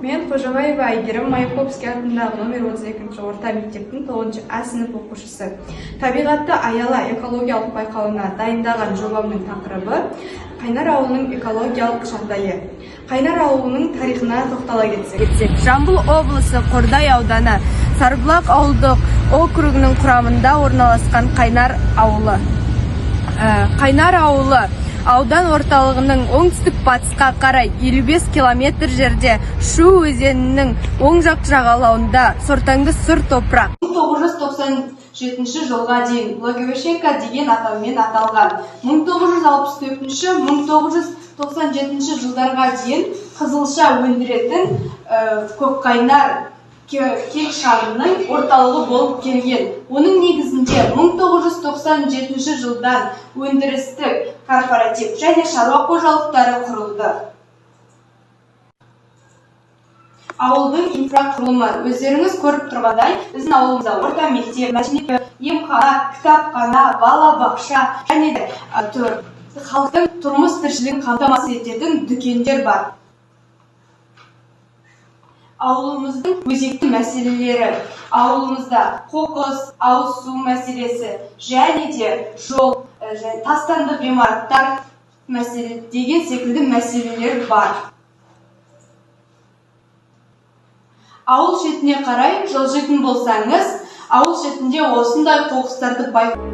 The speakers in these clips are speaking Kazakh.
Мен Қожабаева Айгерім Маяковский атындағы номер 32 орта мектептің 9 А сынып оқушысы. Табиғатты аяла экологиялық байқауына дайындаған жобамның тақырыбы Қайнар ауылының экологиялық жағдайы. Қайнар ауылының тарихына тоқтала кетсек. Жамбыл облысы Қордай ауданы Сарыбұлақ ауылдық округінің құрамында орналасқан Қайнар ауылы. Қайнар ауылы аудан орталығының оңтүстік батысқа қарай 55 километр жерде Шу өзенінің оң жақ жағалауында сортаңды сұр топырақ. 1997 жылға дейін Благовещенка деген атаумен аталған. 1964-1997 жылдарға дейін қызылша өндіретін Көкқайнар кеңшарының орталығы болып келген. Оның негізінде 1997 жылдан өндірістік, корпоратив және шаруа қожалықтары құрылды. Ауылдың инфрақұрылымы өздеріңіз көріп тұрғандай, біздің ауылымызда орта мектеп, мәдениет, емхана, кітапхана, балабақша және де халықтың тұрмыс тіршілігін қамтамасыз ететін дүкендер бар. Ауылымыздың өзекті мәселелері, ауылымызда қоқыс, ауыз су мәселесі және де жол, тастанды ғимараттар деген секілді мәселелер бар. Ауыл шетіне қарай жылжитын болсаңыз, ауыл шетінде осындай қоқыстарды байқайсыз.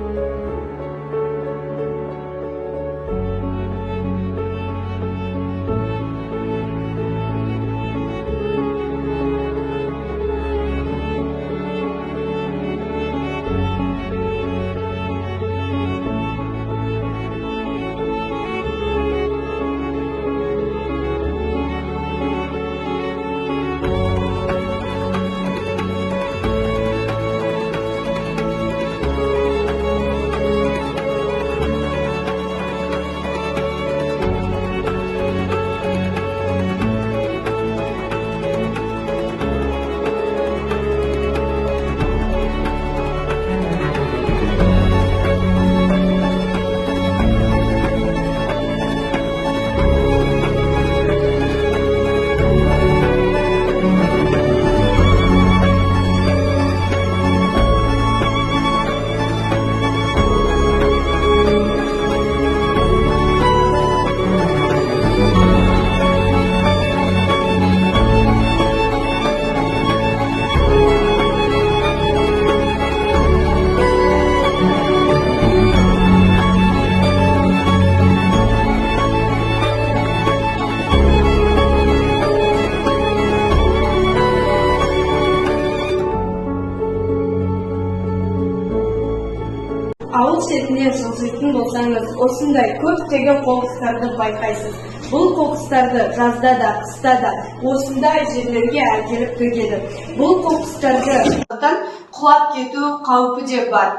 Ауыл шетіне жылжитын болсаңыз, осындай көптеген қоқыстарды байқайсыз. Бұл қоқыстарды жазда да, қыста да осындай жерлерге әкеліп төгеді. Бұл қоқыстарды құлап кету қаупі де бар.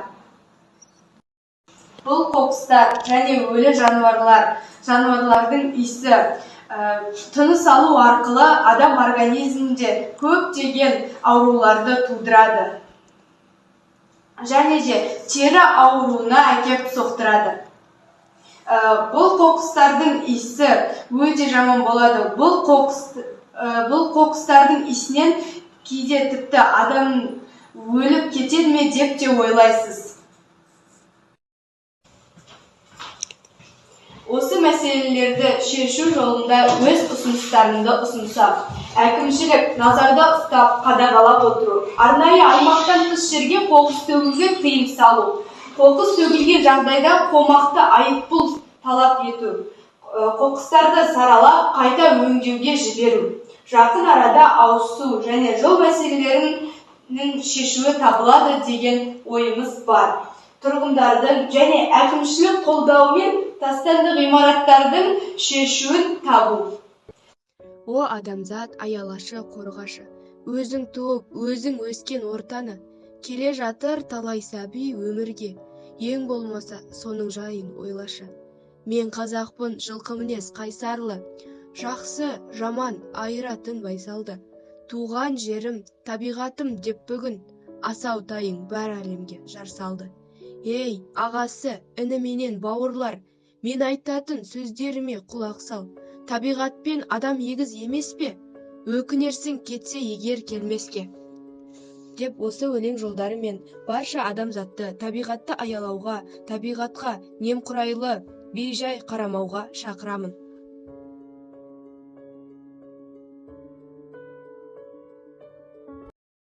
Бұл қоқыстар және өлі жануарлардың иісі тыныс алу арқылы адам организмінде көптеген ауруларды тудырады. Және де тері ауруына әкеп соқтырады. Бұл қоқыстардың иісі өте жаман болады. Бұл қоқыстардың иісінен кейде тіпті адам өліп кетеді ме деп те ойлайсыз. Осы мәселелерді шешу жолында өз ұсыныстарымды ұсынсам, әкімшілік назарда ұстап қадағалап отыру, арнайы аймақтан тыс жерге қоқыс төгуге тыйым салу, қоқыс төгілген жағдайда қомақты айыппұл талап ету, қоқыстарды саралап қайта өңдеуге жіберу, жақын арада ауыз су және жол мәселелерінің шешуі табылады деген ойымыз бар. Тұрғындардың және әкімшілік қолдауымен тастанды ғимараттардың шешуін табу. О адамзат аялашы қорғашы, өзің туып, өзің өскен ортаны, келе жатыр талай сәби өмірге, ең болмаса соның жайын ойлашы. Мен қазақпын жылқы мінез қайсарлы, жақсы жаман айыратын байсалды. Туған жерім, табиғатым деп бүгін, асау тайың бар әлемге жар салды. Ей, ағасы, іні менен бауырлар, мен айтатын сөздеріме құлақ сал. Табиғатпен адам егіз емес пе? өкінерсің кетсе егер келмеске. Деп осы өлең жолдарымен барша адамзатты табиғатты аялауға, табиғатқа немқұрайлы бейжай қарамауға шақырамын.